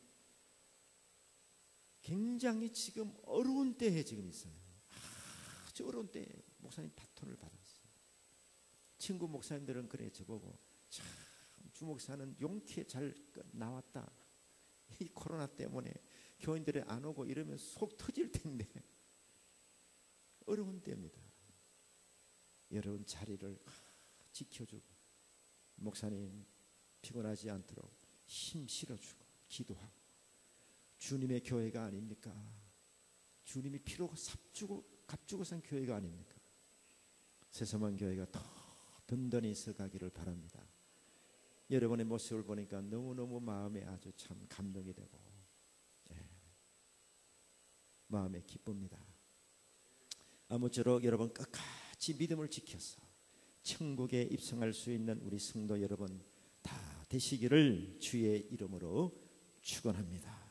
굉장히 지금 어려운 때에 지금 있어요. 아주 어려운 때에 목사님 바톤을 받았어요. 친구 목사님들은 그래 저보고 참 주목사는 용케 잘 나왔다. 이 코로나 때문에 교인들이 안 오고 이러면 속 터질 텐데 어려운 때입니다. 여러분 자리를 지켜주고 목사님 피곤하지 않도록 힘 실어주고 기도하고 주님의 교회가 아닙니까? 주님이 피로 값주고 산 교회가 아닙니까? 새소망 교회가 더 든든히 서가기를 바랍니다. 여러분의 모습을 보니까 너무너무 마음에 아주 참 감동이 되고 마음에 기쁩니다. 아무쪼록 여러분 끝까지 믿음을 지켜서 천국에 입성할 수 있는 우리 성도 여러분 다 되시기를 주의 이름으로 축원합니다.